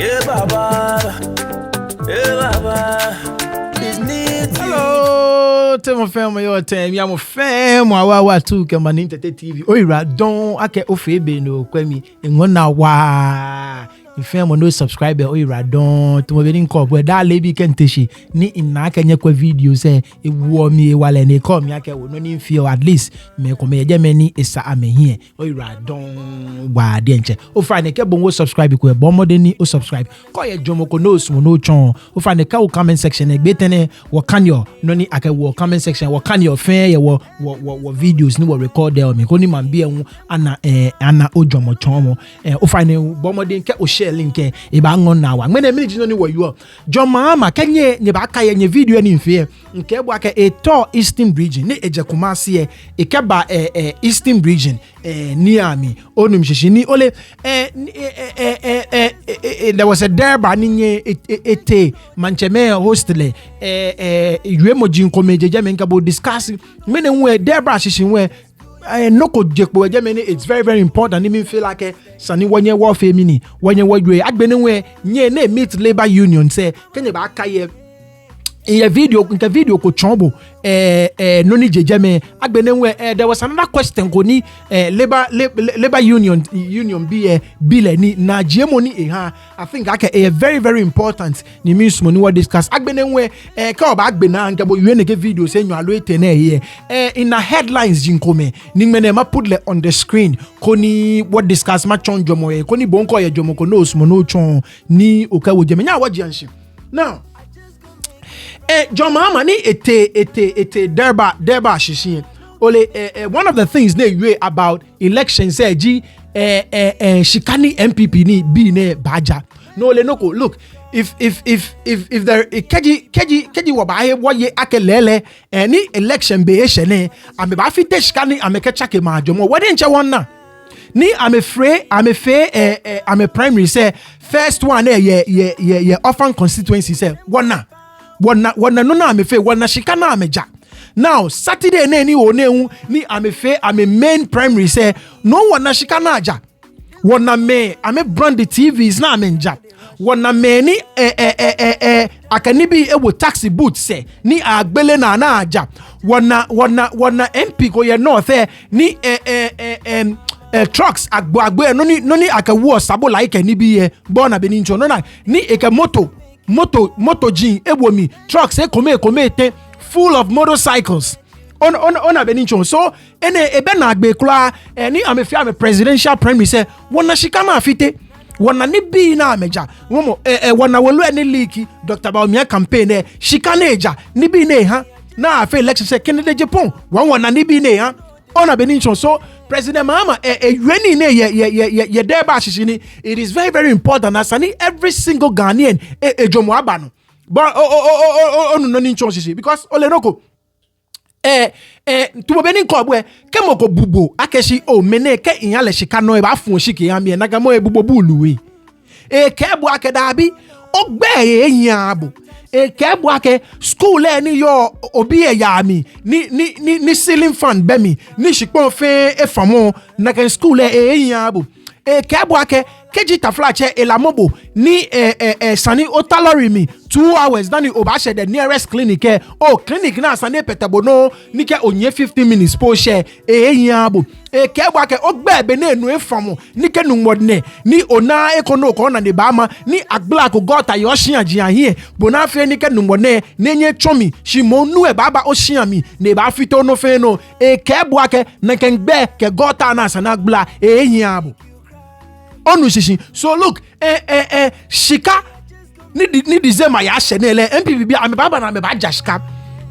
Yeah, Baba. Yeah, Baba. Hello, tell my family your time. I'm a fam. Wa tu kama ni Tete TV. Oira don ake ofebe no kwemi. Ngona wa. If you no subscriber oira don to me nko bo da lebi kenteshi ni ina kenye kwa video say e wo mi wale ne come yake wo no ni feel at least me ko me je me ni isa amehie oira don wa de nche o fa ne ke bon wo subscribe ko e bon mo de ni o subscribe ko ye jomo ko no sumo no chon o fa ne ka o comment section e gbe tene wo kan yo no ni ake wo comment section wo kan yo fan ye wo videos ni wo record there me ko ni man bi ehun ana o jomo chon mo o fa ne bon mo de nke o share link e ba ngon na wa ngene mi jino ni wo you John Mahama kenye nye ba ka ye nye video ni mfie nke bu aka e to Eastern region ni ejekumase e ke ba Eastern region ni ami onum shishi ni ole there was a derby ni ete mancheme hostel yuemoji nkomejeje me nka bo discuss me ne we derby shishi we no ko jekpo ejemeni it's very very important me feel like sani wonye warfare mini wonye wadwe agbene we nye na meet labor union say kenye ba aka ye video ko chombo no ni jejeme agbene we there was another question ko ni labor union be ni na jemo ni I think aka very very important ni means money what discuss agbene we ka oba agbena nka bo yue ne ke video say nyu alo ete na here in the headlines jinkome ni mene ma put on the screen ko ni what discuss ma chonjomo ko ni bonko ye jomo ko no smo no chon ni okawo jeme nya waji anshi now John Mahama ni ete derba shishi ole one of the things they way about elections say shikani MPP ni bi ne baja no le no look if there keji wa ba wo ye akelele any election be ehene ame ba fit shikani ame ke chake ma jomo we dey nche won na ni I'm a primary say first one ye orphan constituency say wana no na amefe wana shika na ameja now Saturday na ni one ni amefe ame main primary say no wana shika na aja wana me ame brand the TVs na amenja wana me ni akanibi ewo taxi booth say ni agbele na aja wana MP ko ye north ni trucks agbo no ni akawo sabo like ni bi ye born abeni ncho no na ni eke moto jean ebomi trucks kome te full of motorcycles on abeni ncho so ebe na agbe kula ni amefi ame presidential primary say wona shika na afite wona ni bi na ameja womo wona wolu eni leak Dr. Bawumia campaign shika na eja ni bi na ha na afi election say Kennedy Japan wona ni bi na ha on abeni ncho so President Mahama yweni ne ye derba shishini it is very very important as any every single Ghanaian ejomo abano but no ni ncho shishi because ole noko tumo beni ko bwe kemo ko bubo akeshi o mene ke inyale shika no e ba fun shiki ya mi na ga mo e bubo buluwe ke bu akedabi ogbe eyan abo kebu ake school ni yo obi eyami ni ceiling fan bemi ni shipon fe efamo na ken school eyan abo kebu ake keji taflache elamobo ni sani otalori mi 2 hours dani obashe the nearest clinic clinic na sani petebono ni ke onye 15 minutes po share eyan abo kebu ake ogbebe na enu efamo ni ke numodne ni ona ekono ko na ne bama ni agbla ko gota yo shian jian here bona fe ni ke numodne nenye chomi shimonu e baba o shian mi ne ba fito no fe no kebu ake na ken gbe ke gota na sana agbla eyan abo onu shishi so look shika ni dizema ya shenele MPP bi ame baba na me ba jashika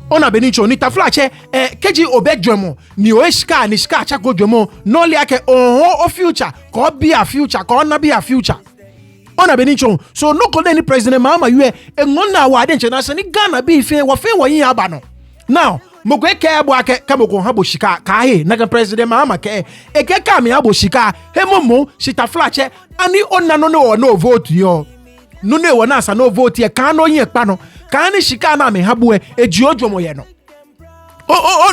ona benicho ni taflache keji obedwemo ni o shika ni shika acha godwemo no li ake o future ko be a future ko na be a future ona benicho so no ko ni President Mahama yue ngona wa de nche na se ni Ghana bi fe wo yin aba no now mogwe ke abo ake kamoko habo shika ka he na President Mahama ke eke ka me abo shika he momo shita flache ani onna no vote yo no ne wona sa no vote ye kan no yin pa no kan ni shika na me habo eji odwomo ye no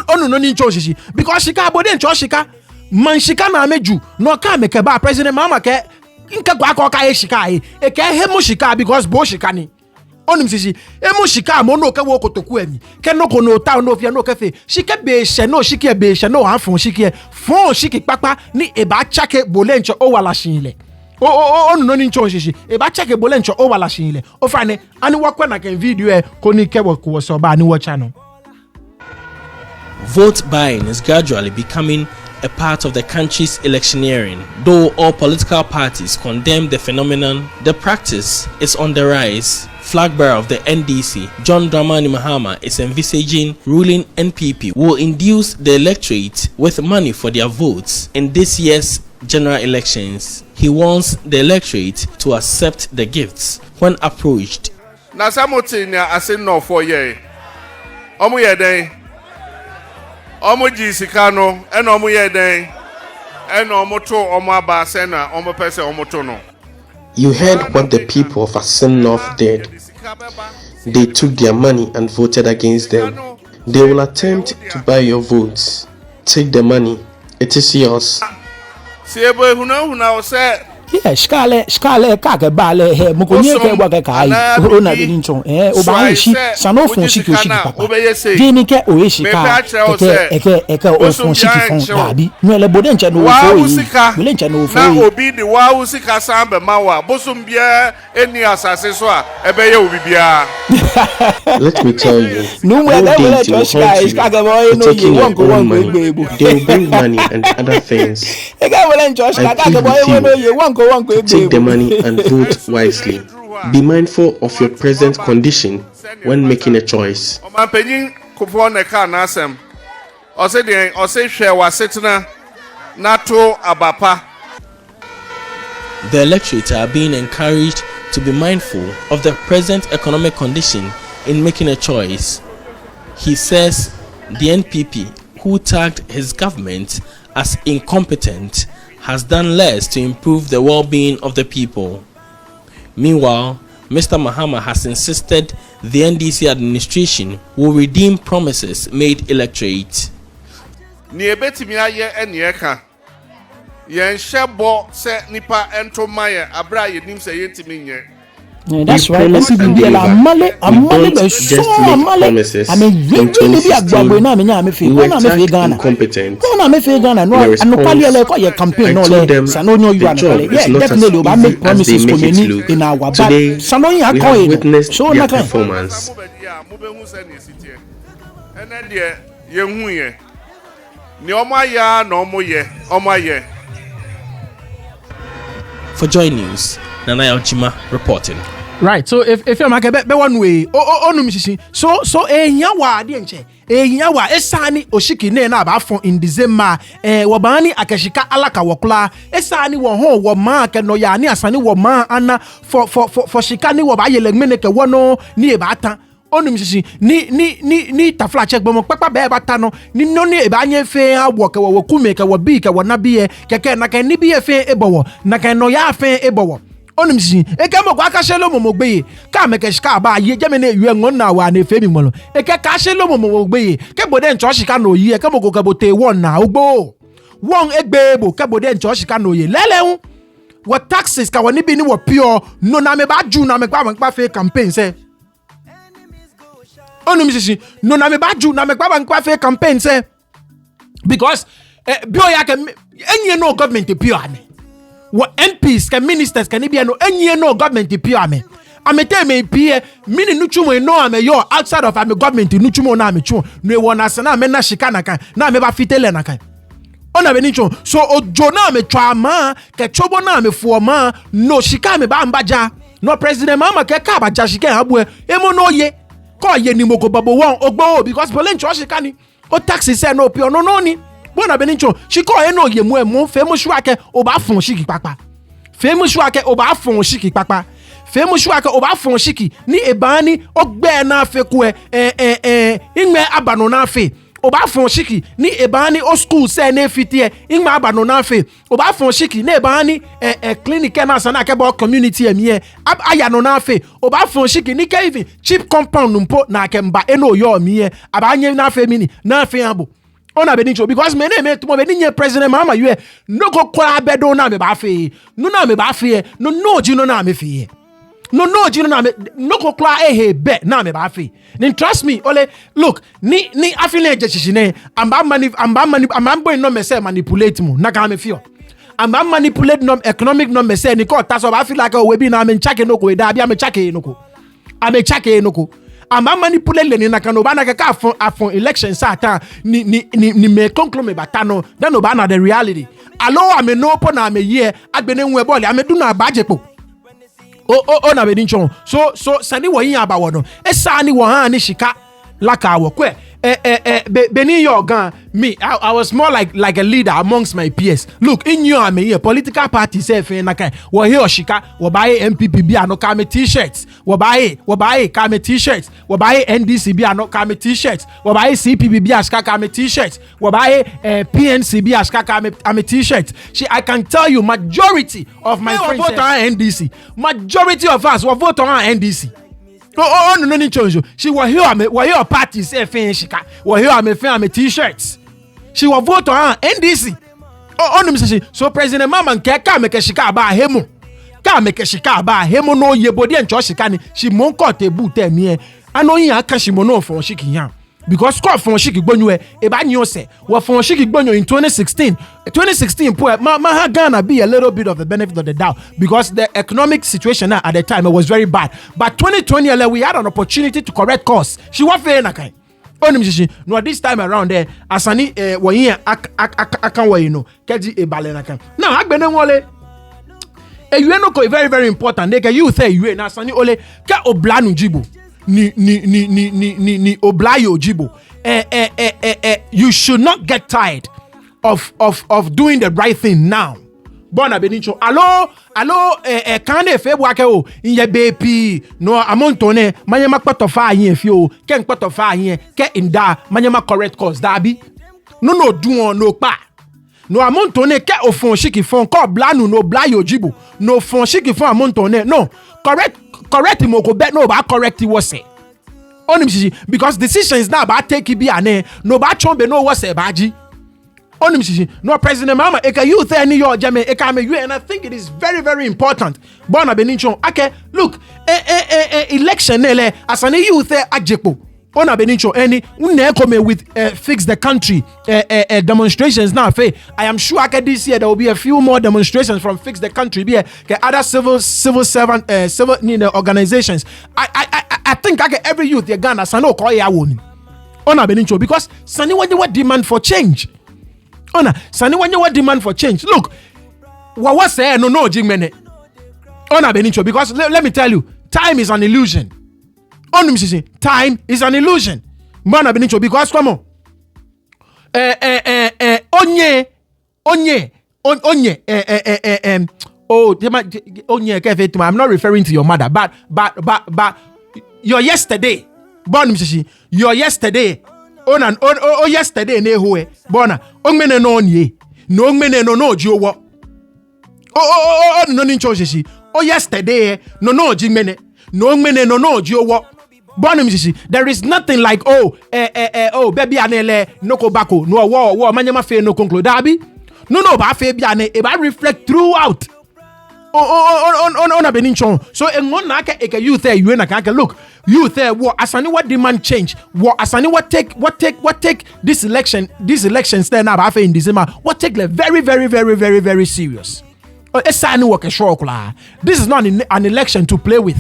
onu no ni ncho shishi because shika abo de ncho shika man shika na meju no ka me ke ba President Mahama ke Inka kwa kwa ka shika e ke hemu shika because bo shika ni. Onim sisi emu shika mo no ke wo kotoku emi ke no ko no ta no fia no ke fe shike be she no shike be she no afun shike fun shike papa ni e ba chake bolencho o wala shinle o no ni ncho shishi e ba chake bolencho o wala shinle o fa ne ani wakwa na ke video e ko ni ke wo so ba ni wo channel. Vote buying is gradually becoming a part of the country's electioneering. Though all political parties condemn the phenomenon, the practice is on the rise. Flag bearer of the NDC, John Dramani Mahama, is envisaging ruling NPP will induce the electorate with money for their votes in this year's general elections. He wants the electorate to accept the gifts when approached. Na samotinya ase no for ye. Omo ye den. Omo ji sika no, e no omo ye den. E no omo to omo aba se na omo pese omo to no. You heard what the people of Asin North did. They took their money and voted against them. They will attempt to buy your votes. Take the money. It is yours. Yeah, skale kake bale he mukonye ke wa ke kai ona be nchon o ba shi sano fun shiki o shiki papa gini ke o ye shika eke o fun shiki fun dabi no le bode nche no fo yi le nche no fo yi na obi de wa usika sambe mawa bosum bia eni asase so a ebe ye obi bia. Let me tell you, no we le skale boy no ye won go egbebu they will bring money and other things. Ega we le ncho skale boy no ye won take the money and vote wisely. Be mindful of your present condition when making a choice. The electorate are being encouraged to be mindful of the present economic condition in making a choice. He says the NPP, who tagged his government as incompetent, has done less to improve the well-being of the people. Meanwhile, Mr. Mahama has insisted the NDC administration will redeem promises made electorate. That's right. Let's see the amale be so amale. I mean, really be agbo na me nya me fe. Na me fe Ghana. Na me fe Ghana. No, and kwali ele ko ye campaign no le. Sano nyo you an kwali. Yeah, definitely we make promises ko many in our but sano yin akọ so na kan performance. For Joy News, Nana Yojima reporting. Right, so if you make be one way no misisi so ehia wa de nche ehia wa esani oshiki ne na ba fon in December wo bani akashika alaka wokula esani wo ho wo ma ke no ya ni asani wo ma ana for shika ni wo ba yele mene ke wono ni e ba tan onu misisi ni tafla check bomo papa be ba tan no ni no ni e ba anye fe awo ke wo kume ke wo bi ke wo na bi e ke na ke ni bi e fe ebowo na ke no ya fe ebowo onim si e ka mo kwa ka shelo mo gbe ka me ke shika ba ye je me na ewe ngon na wa na efe mi mo lo e ka shelo mo gbe ke bode ncho shika no yi e ka mo go ka bote won na ogbo won egbe bo ke bode ncho shika no yi lele what taxes ka woni bi ni wo pure no na me ba ju na me pa fe campaign se onim si no na me ba ju na me pa fe campaign se because bio ya ke enye no government pure ame what MPs can ministers can be no any no government pure me. I'm a tell me pie mini nuchumo no ame yo outside of am government nuchumo na me chu no won asana me na shika na kan na me ba fitele na kan ona be nicho so ojo na me twa ma ke chobo na me fo ma no shika me ba mbaja no president mama ke ka ba ja shika abu emo no ye ko ye ni moko babo won ogbo because polen cho shika ni o taxi say no pure no ni bona benincho shiko eno ye mu emu fe mu shuake o ba fun shiki papa fe mu shuake o ba fun shiki papa fe mu shuake o ba fun shiki ni ebani ogbe na fe ku inme abano na fe o ba fun shiki ni ebani o school se na fitie inme abano na fe o ba fun shiki ni ebani clinic na sana ke bo community emiye aya no na fe o ba fun shiki ni ke even cheap compound mpo na ke mba eno yo miye abanye na fe mini na fe abo Ona Benicho, because me name to me President Mahama, you no go kwa bedo na me ba fe. No na me ba fe. No jino na me fe. No jino na me no go kwa be na me ba fe. Then trust me, ole look, ni afile jechishine, amba boy no me say manipulate mu, na ka me feel. Amba manipulate no economic no me say ni ko taso ba feel like we be na me chake no ko da bia me chake no ko. Ame chake no ko. Ama manipulate le ni na kano ba na ka afon election satan ni me conclude me batano then no ba na the reality alo ame no po na me ye agbene nwe ball ame du na bajepo o na be dinchon so sani wo yin aba wo no esa ni wo han ni shika laka wo kwe Beni Yorgan, me, I was more like a leader amongst my peers. Look, in you and me, political party say nakai. Wa here Oshika, wa buy MPP bi ano kame t-shirts. Wa buy kame t-shirts. Wa buy NDC bi ano kame t-shirts. Wa buy CPB bi ashka kame t-shirts. Wa buy PNC bi ashka kame t-shirts. I can tell you, majority of my friends vote on NDC. Majority of us will vote on NDC. No need change. She will hear party say shika. Will hear me t-shirts. She will vote on NDC. So President Mama ka make shika ba hemu. Ka make shika ba hemu no yebodi en shika ni. She mon kote bu te mi. Ano yin aka she mono for shiki yan. Because score for shiki gbonyo e ba nyo se. Wa for shiki gbonyo in 2016. 2016 ma Ghana be a little bit of the benefit of the doubt because the economic situation at the time it was very bad. But 2020 we had an opportunity to correct course. She was fair na kind. No, this time around there asani wo yin akan wo no keji e bale na kind. Now agbene wole you no ko very very important. They you say you na asani ole ka oblanu jibo. Ni oblayo jibo. You should not get tired of doing the right thing now. Bona Benicho. Allo kande fe bwake o inye BP no amontone manyama kpatofa yin fio ken kpatofa yin ke inda manyama correct course dabi. No do on no pa. No amontone ke ofon shiki fon ko blanu no blayo jibo. No fon shiki fon amontone. No, correct him go bet no ba correct he was say. Because decision is now about take it be ane no ba chombe no was say baji. No President Mahama eka you there any your jame eka me you and I think it is very very important. Bona Benicho okay look election nele asani you there ajepo. Bona Benicho any une come with fix the country demonstrations now fe I am sure this year there will be a few more demonstrations from fix the country be other civil servant civil organizations. I think every youth in Ghana sano call ya woni. Ona Benicho because sani what demand for change. Ona sani what demand for change. Look, what say no jingmene. Ona Benicho because let me tell you, time is an illusion. Time is an illusion. Mana Benicho because come on. Onye I'm not referring to your mother, but your yesterday. Your yesterday. Yesterday ne hoe. Bona ongmene no onye. No ongmene no jiwo. No nincho shishi. Yesterday no jingmene. No ongmene no jiwo. There is nothing like baby anele no ko bako no war manyama fe no conclude dabi no ba fe biane e ba reflect throughout on a beninchon so engon na ka youth there you na ka look youth there what asani what demand change what asani what take this election stand up after in December what take like very very very very very serious esani work sure this is not an election to play with.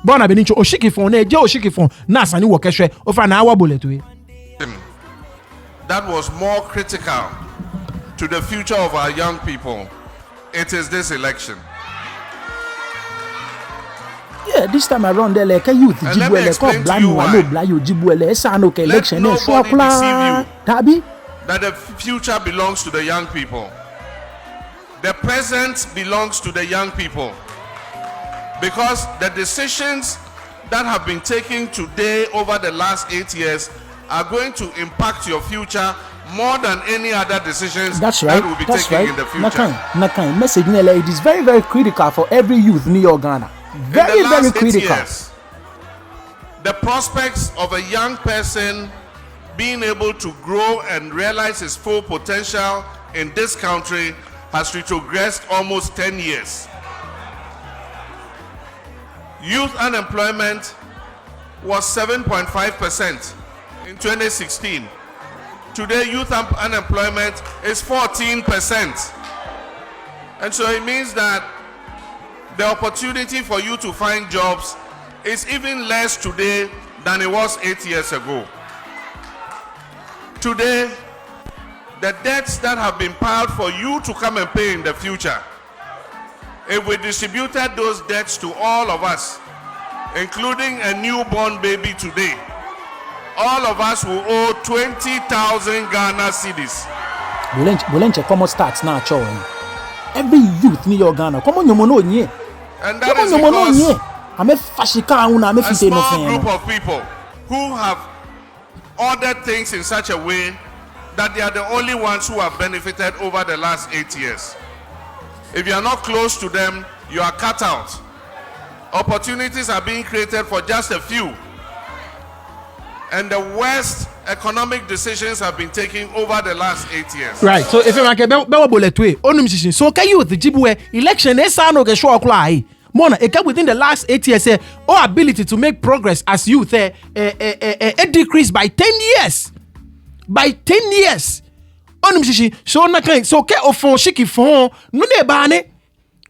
Bona Benicho Oshikifon Oshikifon Nasani Wakeshe over an hour bullet. That was more critical to the future of our young people. It is this election. Yeah, this time around there like a youth Jibuele ko blanu no blayo Jibuele esano ke election e so kula tabi that the future belongs to the young people. The present belongs to the young people. Because the decisions that have been taken today over the last 8 years are going to impact your future more than any other decisions that will be taken in the future. Nakan message it is very very critical for every youth in your Ghana. Very very critical. Years, the prospects of a young person being able to grow and realize his full potential in this country has retrogressed almost 10 years. Youth unemployment was 7.5% in 2016. Today, youth unemployment is 14%. And so it means that the opportunity for you to find jobs is even less today than it was 8 years ago. Today, the debts that have been piled for you to come and pay in the future, if we distributed those debts to all of us, including a newborn baby today, all of us will owe 20,000 Ghana cedis. Bolenche come starts now, every youth in your Ghana, come on, you know, yeah. And that is because I'm a small group of people who have ordered things in such a way that they are the only ones who have benefited over the last 8 years. If you are not close to them, you are cut out. Opportunities are being created for just a few. And the worst economic decisions have been taken over the last 8 years. Right. So if you make a bullet way, so can you the Jibwe election is no show apply. Mona, within the last 8 years, our ability to make progress as youth it decreased by 10 years. By 10 years. So na kind so ke ofon shiki fon no ne ba ne.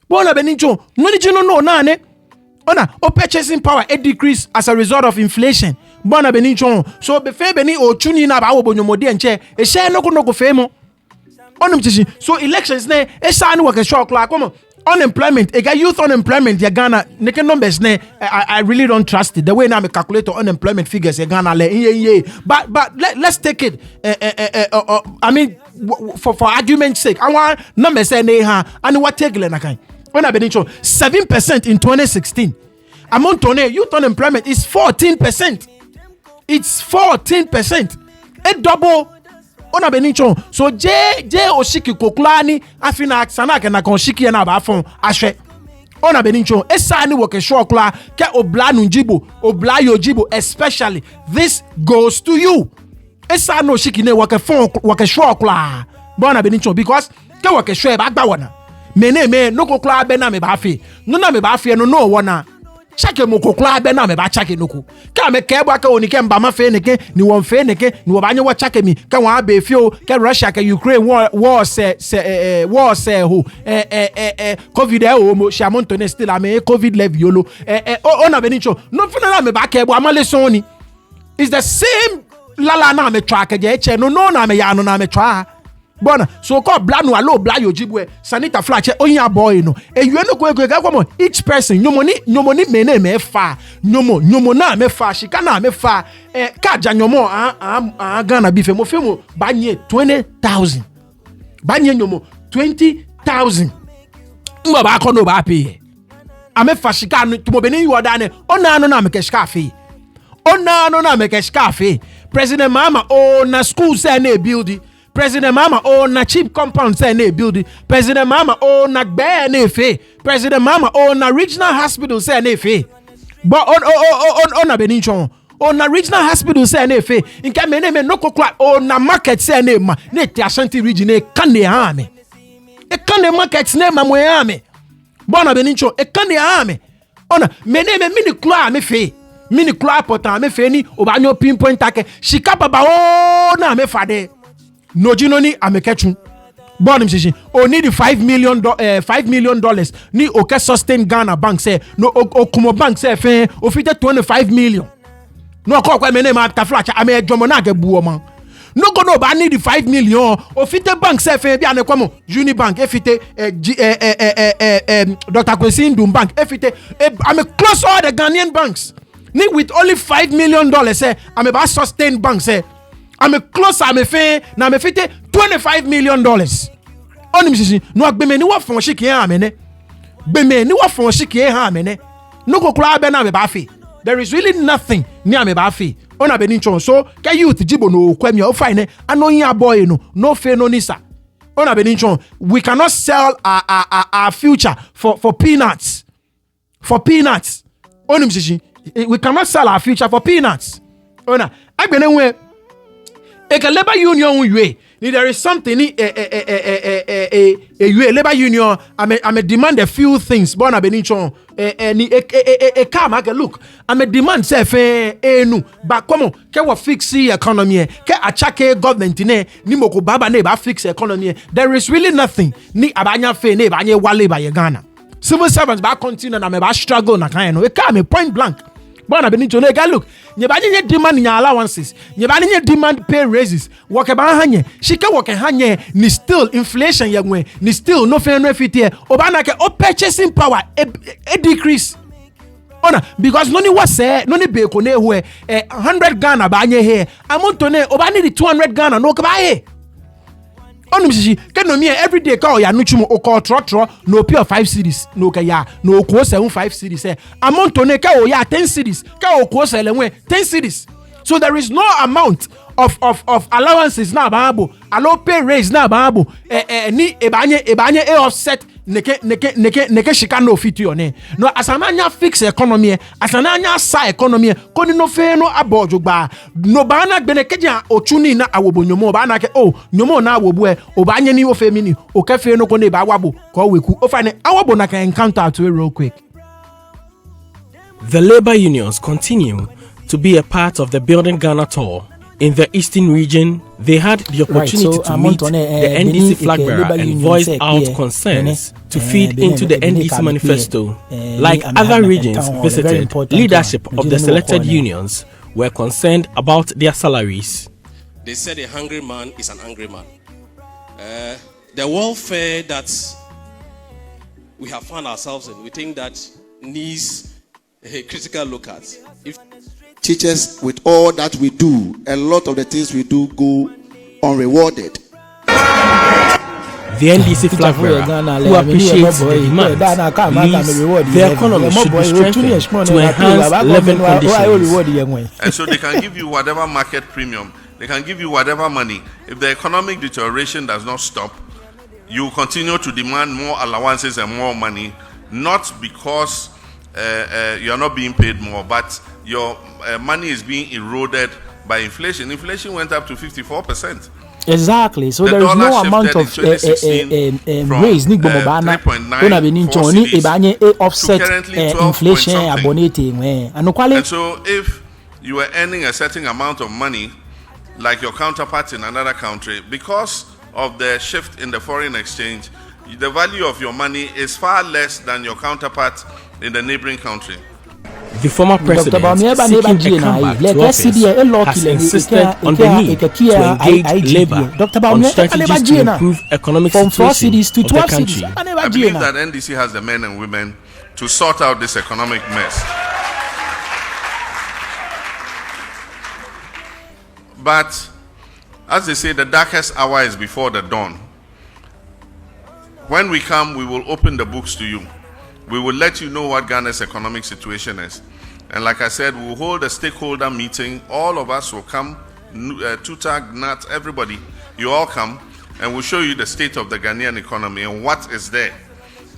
Bona beninjo no ni no na Ona o purchasing power it decrease as a result of inflation. Bona beninjo so be fe beni o tuni na ba wo bonyomode enche e share no ko fe mo. So elections ne e sa no work shock like come unemployment, youth unemployment, Ghana, numbers, I really don't trust it. The way now I calculate unemployment figures, Ghana, but let's take it. I mean, for argument's sake, I want numbers and what take when I've been 7% in 2016. Among youth unemployment is 14%. It's 14%. A double. Ona benicho so je oshiki koklani afina sana ke na konshiki na ba fon ahwe ona benicho esa ni wo ke shokla ke obla njibo obla yojibo especially this goes to you esa no shiki ne wo ke fon wo ke shokla bona benicho because ke wo ke shwe ba gba wona me no kokla be na me ba fe no na me ba fe no wona chake mokokla be na me ba chake nuku ka me ke bwa ka oni ke mba ma fe neke ni won fe neke ni wo ba nye wo chake mi ka wa be fio ke Russia ke Ukraine war se ho covid o mo shamonto still am covid level yolo ona be nicho no funa na me ba ke bwa amale so ni is the same lala na me track je che no na me ya no na me twa bona so ko blanu alo bla yojibwe sanita flache onya boy no eyu no ko ga kwamo each person nyomo ni mene me fa nyomo na me fa shika na me fa ka ja nyomo Ghana bi fe mo banye 20,000 banye nyomo 20,000 mba ba ko no ba pe ame fa shika no to beni yu oda ne ona no na me keshika fe ona no na me keshika fe President Mahama na school say na build President Mahama na cheap compound say na build President Mahama na gbe na fe President Mahama na regional hospital say na fe but on na beninchon na regional hospital say na fe inka me no kokwa na market say na ma na ti Ashanti region e kan ne ha me e kan ne market na ma mo ha me but na beninchon e kan ne ha me ona me mini klo me fe mini klo important me fe ni obanyo pinpoint take shika baba na me fade no jino ni amekechu bonim shishi need $5 million ni oke sustain Ghana bank say no okumo bank say fe ofite 25 million no kwa me name after flash ame jomo na ge buo man no go no ba need $5 million ofite bank say fe bia ne kwamo Unibank efite Dr. Kwesi Ndum bank efite ame close all the Ghanaian banks ni with only $5 million say ame ba sustain bank say I'm a close, I'm a fair, now I'm a fit $25 million. Onim sisi, no akbeme ni wa fon shiki ha mene. Beme ni wa fon shiki ha mene. No ko kula be na me ba fe. There is really nothing ni me ba fe. Ona be ni chon so, ke youth jibo no kwemi o fine, anonya boy no fe no nisa. Ona be ni chon, we cannot sell our future for peanuts. For peanuts. Onim sisi, we cannot sell our future for peanuts. Ona, agbene we Eka labor union we. There is something a labor union. I'm a demand a few things. Bona benichon a car market look. I'm a demand say no. But come on, can we fix the economy? Can achake government ne ni moko baba ne ba fix economy? There is really nothing. Ni abanya fe ne abanya wale ba Ghana. Civil servants ba continue na me ba struggle na kan no. E car me point blank. Bona benichon ne ga look. Nyebanye demand nya allowances, nyebanye demand pay raises. Woke ba hanye, shike woke hanye ni still inflation yengwe, ni still no fe no fitie. Obana ke o purchasing power e decrease. Ona because noni wase, noni be ko ne hwe 100 Ghana ba anye he. Amonto ne obani di 200 Ghana no ka ba he. Onum shishi ke no me every day ka o ya no chumo o ko trotro no pure 5 cedis no ka ya no ko 75 cedis eh amount ne ka o ya 10 cedis ka o ko sele we 10 cedis. So there is no amount of allowances na baabo allow pay raise na baabo ni ebanye offset neke shika no fit you ne no asananya fix economy asananya sa economy ko ni no fe no abojo gba no ba na gbe nekeja ochuni na awobonyomo ba na ke nyomo na awobu e obanye ni ofe mini o ka fe no ko ne ba wabo ko weku o fa ne awobo na can encounter to real quick. The labor unions continue to be a part of the Building Ghana tour. In the eastern region, they had the opportunity to meet the NDC flag bearer and voice out concerns to feed into the NDC manifesto. Like other regions visited, leadership of the selected unions were concerned about their salaries. They said a hungry man is an angry man. The welfare that we have found ourselves in, we think that needs a critical look at. If teachers, with all that we do, a lot of the things we do go unrewarded. The NDC flag bearer, who appreciates the demand, believes the economy should be strengthened to enhance living conditions. And so they can give you whatever market premium, they can give you whatever money. If the economic deterioration does not stop, you continue to demand more allowances and more money, not because you are not being paid more, but your money is being eroded by inflation. Inflation went up to 54%. Exactly. So there is no amount of raise ni gbomo bana na be ni nchoni ebanye offset inflation abonating and so if you are earning a certain amount of money like your counterparts in another country, because of the shift in the foreign exchange, the value of your money is far less than your counterpart in the neighboring country. The former president, seeking a comeback to office, has insisted on the need to engage labor on strategies to improve economic situation of the country. I believe that NDC has the men and women to sort out this economic mess. But, as they say, the darkest hour is before the dawn. When we come, we will open the books to you. We will let you know what Ghana's economic situation is. And like I said, we will hold a stakeholder meeting. All of us will come, Tuta, Gnat, everybody. You all come, and we'll show you the state of the Ghanaian economy and what is there.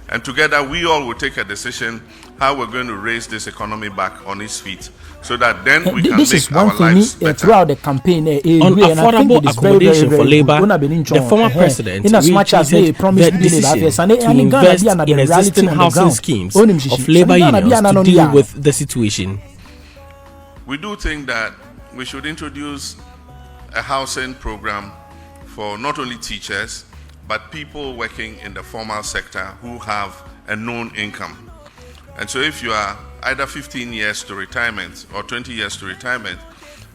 And together, we all will take a decision how we're going to raise this economy back on its feet, so that then we can make our lives better. Throughout the campaign, on affordable accommodation for labor, the former president reiterated the decision to invest in existing housing schemes of labor unions to deal with the situation. We do think that we should introduce a housing program for not only teachers, but people working in the formal sector who have a known income. And so if you are either 15 years to retirement or 20 years to retirement,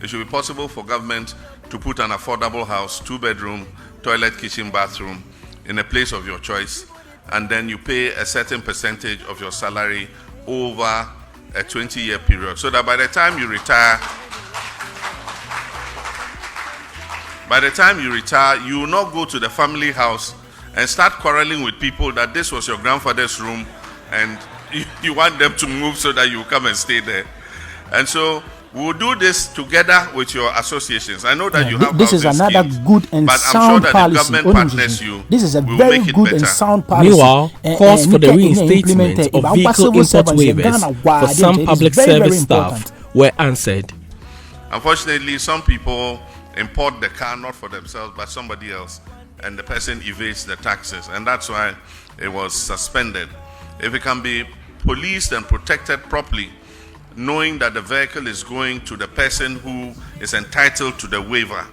it should be possible for government to put an affordable house, 2-bedroom, toilet, kitchen, bathroom, in a place of your choice, and then you pay a certain percentage of your salary over a 20-year period, so that by the time you retire, you will not go to the family house and start quarreling with people that this was your grandfather's room and you want them to move so that you come and stay there. And so we'll do this together with your associations. I know that you have this is another schemes, good and but sound I'm sure that policy. the government partners you. This is a will very make it good better. and sound policy. Meanwhile, calls for the reinstatement of vehicle import waivers for some public service staff were answered. Unfortunately, some people import the car not for themselves but somebody else, and the person evades the taxes, and that's why it was suspended. If it can be policed and protected properly, knowing that the vehicle is going to the person who is entitled to the waiver,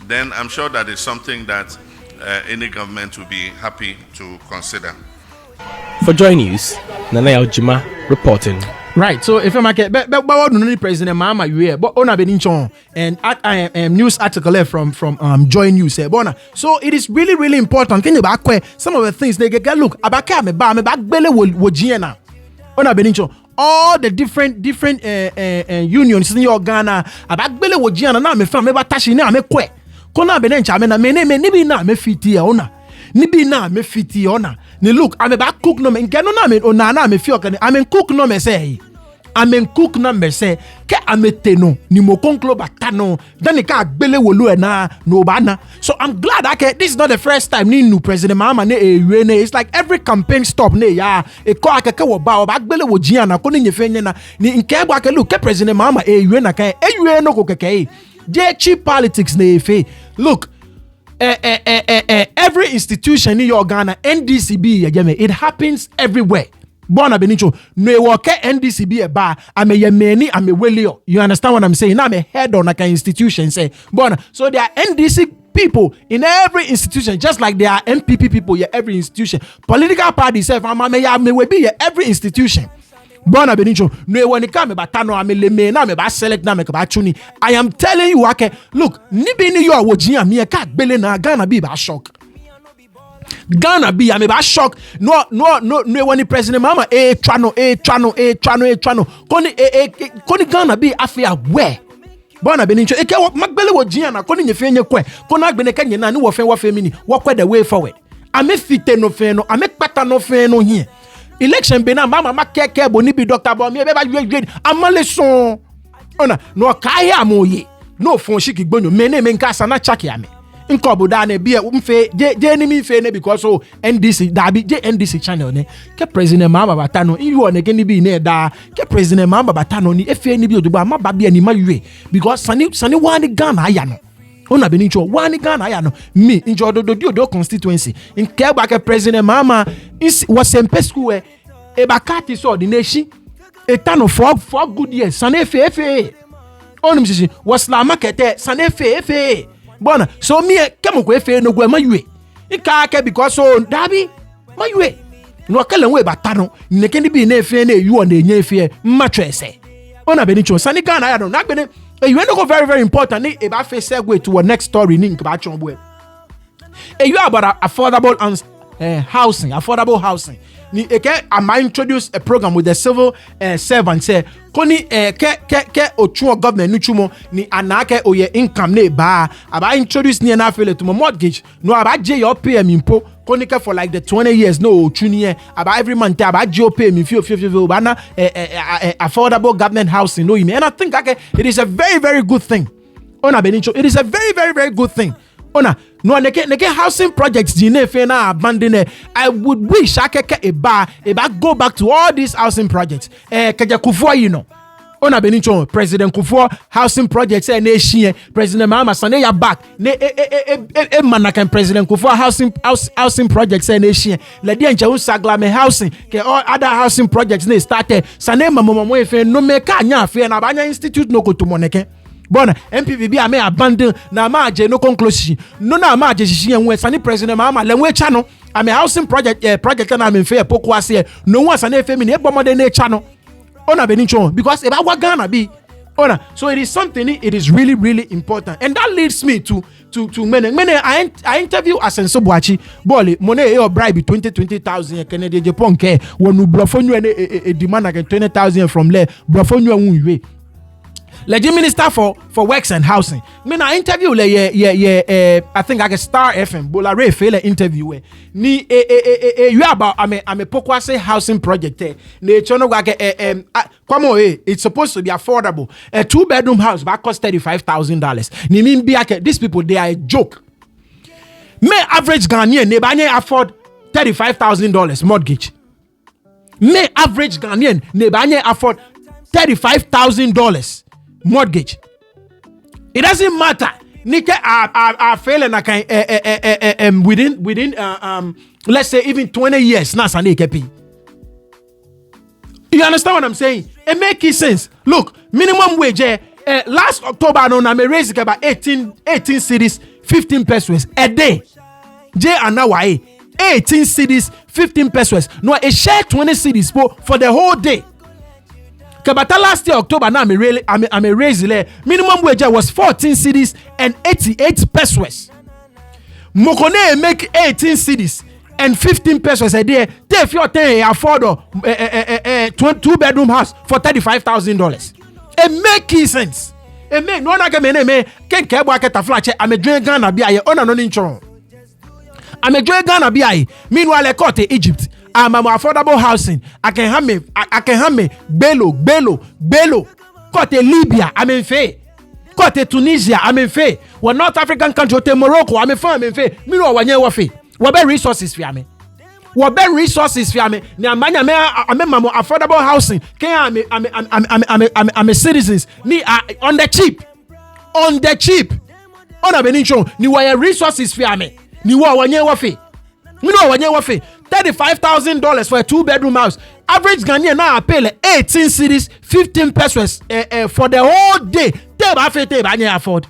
then I'm sure that is something that any government will be happy to consider. For Joy News, Nana Jima reporting. Right, so if I'm like, but what do President Mahama you but on a beninchon and news article from Joy News so it is really important. Think about some of the things they get look about me back bele wo jiena on a beninchon all the different unions in your Ghana about bele wo jiena na me fa me batashi na me kwe kona benencha me na me ni bi na me fiti ona ni bi na me fiti ona ni look I'm about cook no me ngeno na me ona na me feel kan I'm cook no me say I'm cook na me say ke ameteno ni mo konklo batano then ka gbele wolu na no bana. So I'm glad this is not the first time ni new President Mahama ne it's like every campaign stop ne ya e ko akeke wo ba gbele wo jiana ko ni nyefenye na ni nke gba ke look ke President Mahama na kan no ko keke cheap politics ne efe look every institution in your Ghana, NDCB, it happens everywhere. Bona Benicho, no work NDCB a bar, I'm a Yemeni, I'm a Willio. You understand what I'm saying? I'm a head on like an institution, say, Bona. So there are NDC people in every institution, just like there are MPP people in every institution. Political parties, may be every institution. Bona Benicho, no one come about Tano, I'm a leme, I'm about select Namek about Chuni. I am telling you, look, Nibini, you are watching me a cat, Belena, Ghana be a shock. Ghana be I'm about shock. No when the President Mahama channel koni Ghana be afia where Bona Benicho eke magbele wo jiana koni nyefenye kwe kona gbene kenye na ni wo fe mini wo the way forward ame fite no fe no ame kpata no fe no here election be na mama keke boni bi Dr. Bawumia be ba amale son ona no kai amoye no fon shiki gbonyo mene menka sana chaki ame Nkobo da ne bia mfe je ni mi fe ne because so NDC da bi je NDC channel ne ke President Mahama batano iwo ne ke ni bi ne da ke President Mahama batano ni efe ni bi oduba ma ba bia ni ma yue because sani wani Ghana aya no ona benicho wani Ghana aya no me injo do constituency nke gba ke President Mahama was sempe school e bakati so the nation etano for good years sani efe onum sisi was la market sani efe Bona, so me kemo ko efe no gwa mayue. Ika ke because so dabi mayue. No kala we batano. Ne kendi bi na efe na eyu on enye efe mattress. Ona benicho sani Ghana ya no na gbene you no go very important ni e ba face segue to our next story ni nkba chonbo. You about affordable affordable housing. Ni eke I introduce a program with the civil servant say koni ke ochuo government nuchumo ni anake oye income ne ba aba introduce ni na fele to mortgage no aba je your pay impo koni ke for like the 20 years no ochuni aba every month aba je pay me feel bana affordable government housing no and I think it is a very good thing. Ona Benicho, it is a very good thing. Ona no neke housing projects di ne fe na abandon. I would wish akeke eba go back to all these housing projects. Keja Kufuor you know. Ona Benicho President Kufuor housing projects na ehie President Mahama sane ya back ne manaka President Kufuor housing projects na ehie le dia nche unsagla me housing ke all other housing projects na started sane mamomo efe no make anya afi na banya institute no kotomoneke. Bona MPP bi ame abandon na ma aje no conclusion no na ma aje shishi enwe sani President Mahama lenwe cha no ame housing project na ame fe poko ase no one sani efe mi ne bomode na cha no ona Benicho because eba wa Ghana bi ona so it is something it is really important and that leads me to many I interview Asenso Boachi bole money e bribe 20,000 Canadian Japan ke wonu blofonyu e demand like 20,000 from le blofonyu anwe Legit Minister for Works and Housing. I interview I think like a Star FM Bola Ray Fele interview ni you about I'm a Pokwase housing project ne chono it's supposed to be affordable. A 2-bedroom house that cost $35,000. Ni mean be these people they are a joke. May average Ghanaian ne banye afford $35,000 mortgage. May average Ghanaian ne banye afford $35,000 mortgage. It doesn't matter. nike are failing within let's say even 20 years na sane kepi. You understand what I'm saying? It makes sense. Look, minimum wage last October no na me raise it about 18 cities 15 pesos a day. J and now 18 cities 15 pesos. No, a share 20 cities for the whole day. Kabata last year October now I'm a raise minimum wage was 14 cities and 88 pesos. Mokone make 18 cities and 15 pesos a day. If you afford a 2-bedroom house for $35,000, it makes sense. It make no na me ken kebo aketa flache. I'm a drink Ghana bi on no insurance. I'm a drink Ghana bi. Meanwhile, I caught Egypt. I'm affordable housing. I can have me Bello. Caught Libya. I'm in fair. Caught Tunisia. I'm in fair. We're North African country. Morocco. I'm in fair. I'm in fair. Meanwhile, when you're fair. What better resources for me? What better resources for me? I'm affordable housing. I'm a citizens. Ni on the cheap. On a benito. Ni wire resources for me. Ni when you're fair. When you're fair. $35,000 for a 2-bedroom house. Average Ghanaian now pay like 18 cities, 15 pesos for the whole day. They afford.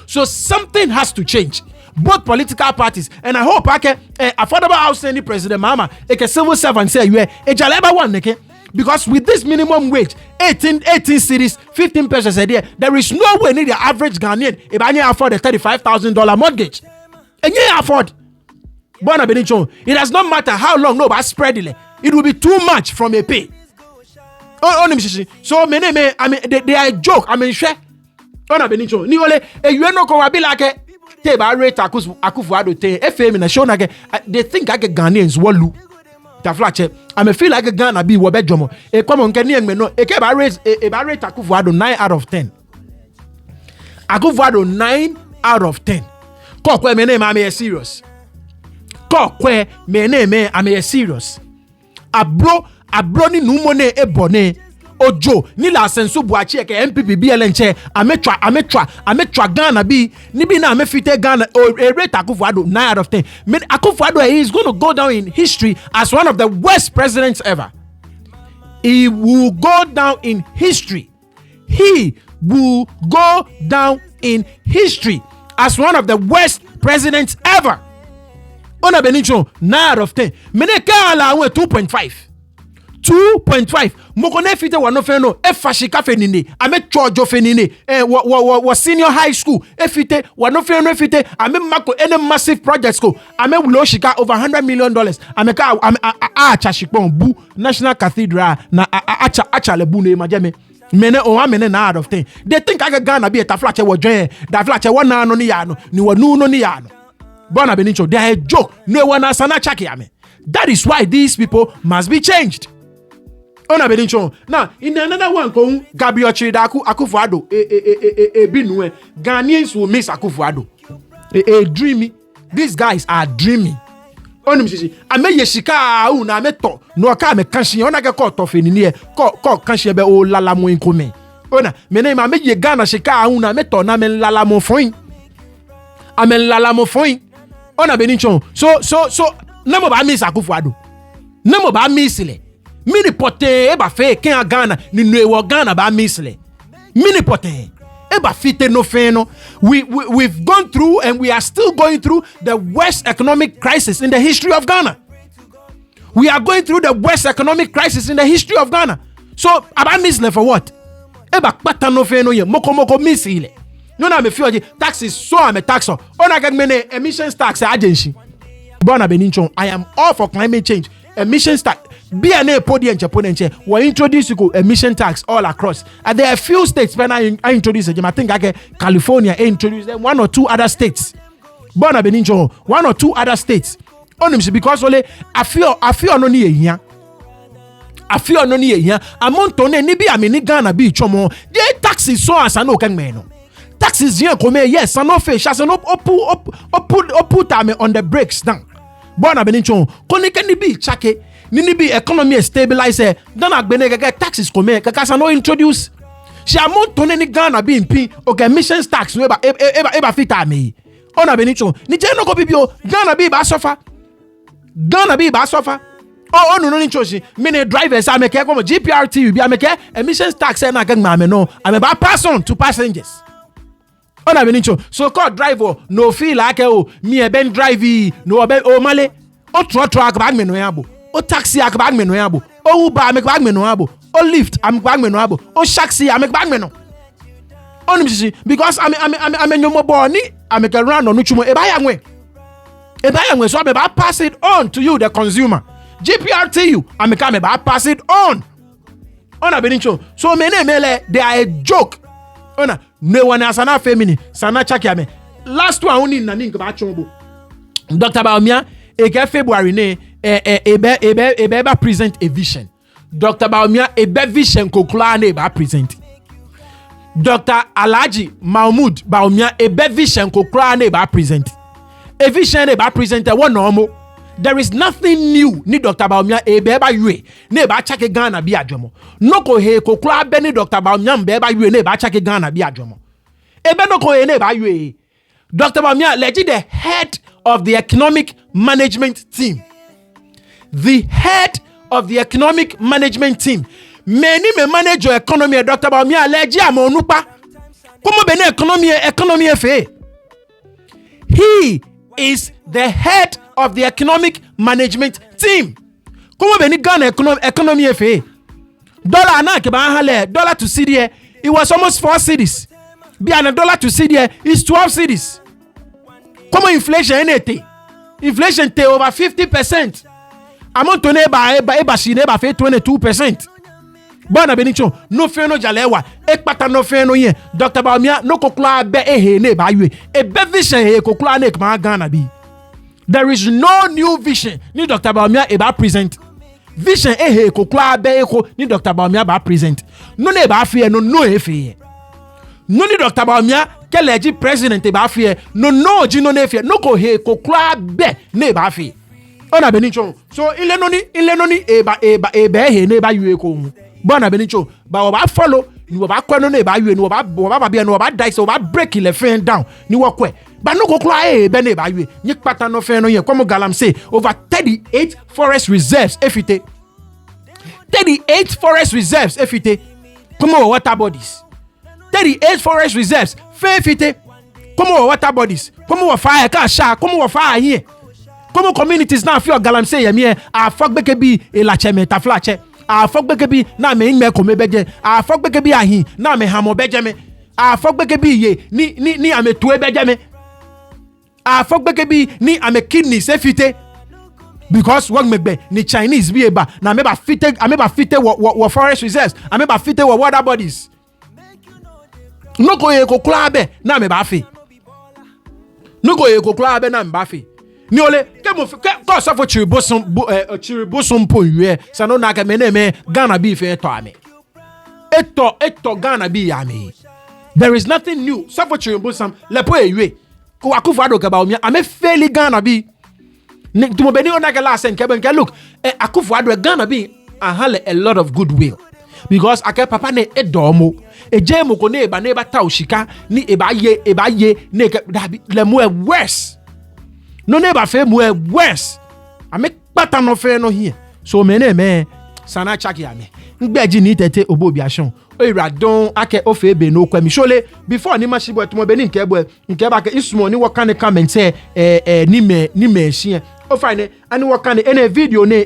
So something has to change. Both political parties, and I hope affordable housing President Mahama, a civil servant say you a jaleba one, because with this minimum wage, 18 cities, 15 pesos a day, there is no way need the average Ghanaian if I afford a $35,000 mortgage. And you afford. It does not matter how long no but spread it will be too much from a pay. So many they are a joke. I mean share. Ni ole you no ko be like te ba rate Akufo-Addo te FM na show na they think like Ghanaians wolu. Ta flache. I feel like Ghana be wo bejomo. E kwamo nke ni enme no e ke ba rate Akufo-Addo 9 out of 10. Akufo-Addo 9 out of 10. Ko kwa me name am serious. Kokwe me I'm a serious. Abro ni numone ebone ojo ni la sensu buachi ke MPP BLNche ametwa Ghana bi ni bi na amefite Ghana o rate Akufo-Addo 9 out of 10. Akufo-Addo is going to go down in history as one of the worst presidents ever. He will go down in history. He will go down in history as one of the worst presidents ever. Ona Benicho 9 out of 10. Meneka ala 2.5. 2.5. Mokone fite wa no feno e fashika fenini. Ame chojo fenini. Wa senior high school. E fite wa no feno fite. Ame mako any massive projects ko. Ame ulo shika over $100 million. Ame ka acha shikpon bu National Cathedral na acha le bu ne majame. Mene 9 out of 10. They think I Ghana be a taflache wa join. Da flache wa na no ni yano. Ni wa nu no ni yano. Benicho, they are a joke. No one has an attack. That is why these people must be changed. Benicho. Now, in another one, Gabriel Chidaku Akufo-Addo, Binue, Ghanaians will miss Akufo-Addo. Dreamy. These guys are dreamy. I may yeshika una meto no ka me kanshi ona ke ko tofe ni e ko kanshi be o lala mo inkome. Ona me na me ye Ghana shika una meto na me lala mo foin. Amen lala mo foin. Ona Benicho. So namo ba miss Akufo-Addo. Namo ba miss le. Mini pote e ba fe ken Ghana ni no Ghana ba miss le. Mini pote e ba fite no fe no. We've gone through and we are still going through the worst economic crisis in the history of Ghana. We are going through the worst economic crisis in the history of Ghana. So aba miss le for what? E ba pata no fe no ye moko miss ile. No na me feel taxes so am a taxer. Ona get many emissions tax agency. Benicho, I am all for climate change. Emissions tax. BNA podium Japonenche will introduce emission tax all across. And there are a few states when I introduce them. I think California introduced them, 1 or 2 other states. Benicho, 1 or 2 other states. Because only I feel no near here. I feel no near here. Amount on any be a mini Ghana be chomo. The taxes so as I know can man. Taxes here come yes, and no fish as an put on the brakes down. Benicho, koni can be chake, nini be economy stabilize, then I get taxes come, Kakasa no introduce. she amount to any Ghana being pin okay mission tax no eba fit me ona benicho ni je no go bibio Ghana be ba suffer oh no ni chosi many drivers am make come GPRT bi am make emission tax na gang ma me no am ba pass on to passengers ona benicho so called driver no feel like oh me e ben drive no be o male o truck bag me no yabo o taxi ak bag me no yabo o Uber am bag me no yabo o Lyft am bag me no yabo o taxi am bag me no onimsisi because I'm nyomo boni am can run on chumo e ba ya nwe so am ba pass it on to you the consumer GPRTU am can ba pass it on ona benincho so mele they are a joke ona no one as an femini sana chaki ame last one only na nink ba chombo Dr. Bawumia eke February ne ebe present a vision Dr. Bawumia ebe vision kokula ne ba present Dr. Alhaji Mahmoud Bawumia ebe vision kokura ne ba present a vision ne ba present one normal there is nothing new ni Dr. Bawumia ebe ba yue ne ba chake Ghana bi adwomo no ko he kokura be ni Dr. Bawumia mbe ba yue ne ba chake Ghana bi adwomo ebe no ko he ne ba yue Dr. Bawumia legit the head of the economic management team many me manage your economy Dr. Bawumia leji amonupa komo be na economy fe he is the head of the economic management team komo be ni Ghana economy fe dollar na ke ba hale dollar to cedi it was almost 4 cedis be an dollar to cedi is 12 cedis komo inflation te over 50% amount to neba shi neba fe 22%. Bona benicho no fe no jalewa ekpata no fe no yen Dr. Bawumia no kokula be ehe ne ba yue e be vision he kokula ne ma Ghana bi there is no new vision ni Dr. Bawumia e ba present vision ehe kokula be eko ni Dr. Bawumia ba present no ne ba fe no efe no ni Dr. Bawumia keleji president e ba fe no ji no ne fe no ko he kokula be ne ba fe ona benicho so ile no ni e ba he ne ba yue ko mu bona benicho ba wo ba follow ni wo ba kwano na ba yue ni wo ba bia ni wo ba dice wo ba break le fen down ni wo kwe ba no go kra be na ba yue ni pata no fen no ye komo galam say over 38 forest reserves efite 38 forest reserves efite komo water bodies 38 forest reserves fe efite komo water bodies komo wa fire ka sha komo wa fire here komo communities na fi galam say ye me a fogbeke bi e la cheme ta flache a fogbeke bi na me nme ko me beje a fogbeke bi ahin na me hamo beje me a fogbeke bi ye ni ame tuwe beje me a fogbeke bi ni ame kidney se fite because won megbe ni Chinese bi eba na me ba fite wo forest reserves ame ba fite wo water bodies no ko ye ko kula be na me ba fi no ko ye ko kula be na me ba fi ni ole ke mo ko so fo chiribosom po yue sano na ka me Ghana bi fe to ame eto Ghana bi ya me there is nothing new so fo chiribosom le po yue ko Akufo-Addo ka Bawumia ame fairly Ghana bi ni tumo be ni ona ka last en ke look Akufo-Addo Ghana bi have a lot of goodwill because ake papa ne edomo ejemo ko ne ba ta oshika ni eba ye ne le mo worse no neighbor fe mu worse ame pata no fe no here so me sana chaki ame ngbeji ni tete obobi ashon o iradon ake ofe be no kwemi shole before ni mashibo etumo be ni nke ba ke isumo ni work can comment say ni me hia o fine ani work can any video ne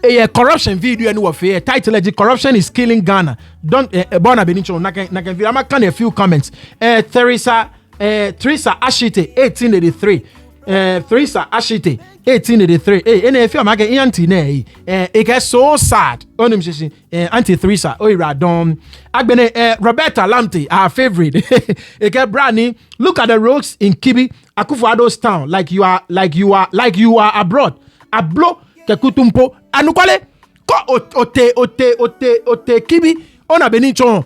a corruption video and what fair title corruption is killing Ghana don't bona benicho na can video am can a few comments Teresa Ashite 1883 Teresa Ashite 1883 and if you make auntie ne it gets so sad onim shishi auntie Teresa oiradon agbene Roberta Lamte our favorite it get brani look at the roads in Kibi Akufo-Addo's town like you are abroad ablo kekutumpo anukwale ko ote Kibi ona benicho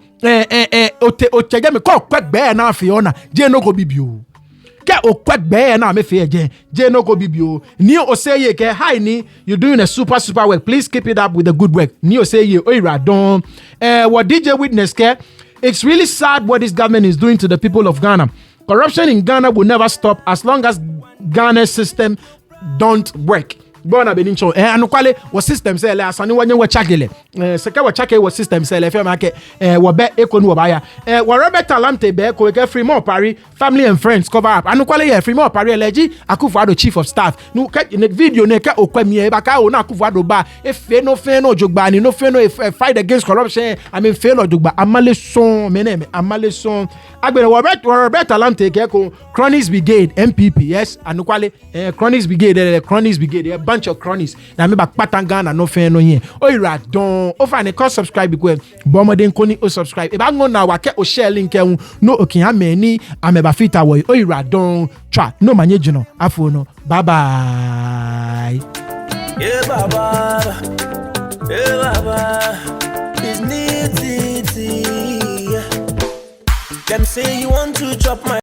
ote geme ko kwegbe na afi ona je no go bibio ke okwek be na me fe je no go bibio ni o say ye ke hi ni you doing a super work, please keep it up with the good work ni o say ye oira don what DJ Witness ke. It's really sad what this government is doing to the people of Ghana. Corruption in Ghana will never stop as long as Ghana's system don't work. Bona benincho anukwale wo system say le asani wanye wo chakele seka wo chake wo system say le fe make wo be ekonu wo baya wo Robert Talamte be ko ke free more pari family and friends cover up anukwale ye free more pari eleji Akufo-Addo chief of staff no ke in the video ne ke okwami e ba ka o na Akufo-Addo ba e fe no jogba ni no fe no fight against corruption I mean fe no jogba amale son meneme amale son agbere Robert Talamte ke ko Cronies Brigade MPP yes anukwale Cronies Brigade bunch of cronies na me back patangana no fe no here oira don ofa ne call subscribe because bomoden koni o subscribe e ba ngo na wa ke o share link e no okin ameni ameba fita wo oira don twa no manye jino afo no bye bye baba it's neat them say you want to chop my